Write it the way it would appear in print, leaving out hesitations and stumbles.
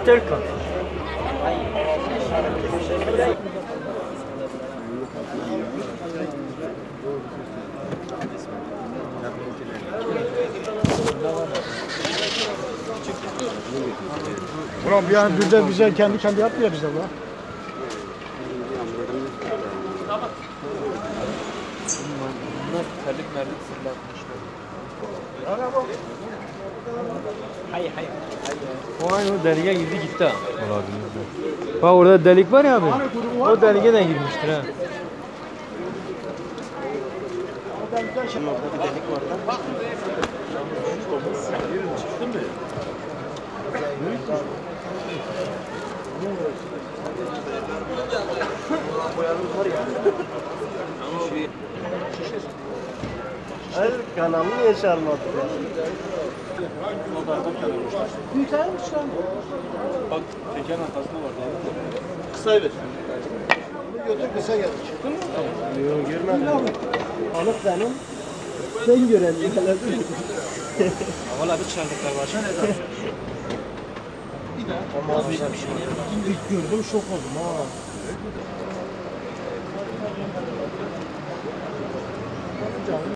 Türk'üm. Ulan bir an bir bize kendi yapmıyor bize ulan. Bunlar terlik merlik fırlatmışlar. Hayır. O aynı o deliğe girdi gitti ha. Olabilir. Bak orada delik var ya abi. O deliğe de girmiştir ha. Şimdi orada bir delik var da. Çıktı mı? Hayır, kanalını niye çalmadın? Büyütermiş lan. Bak tekerin arkasında var. Kısayı ver. Götür kısa geldik. Yok, görmedim. Balık benim. Sen görelim. Valla bir çaldıklar başa ne zaman? İlk gördüm şok oldum ha.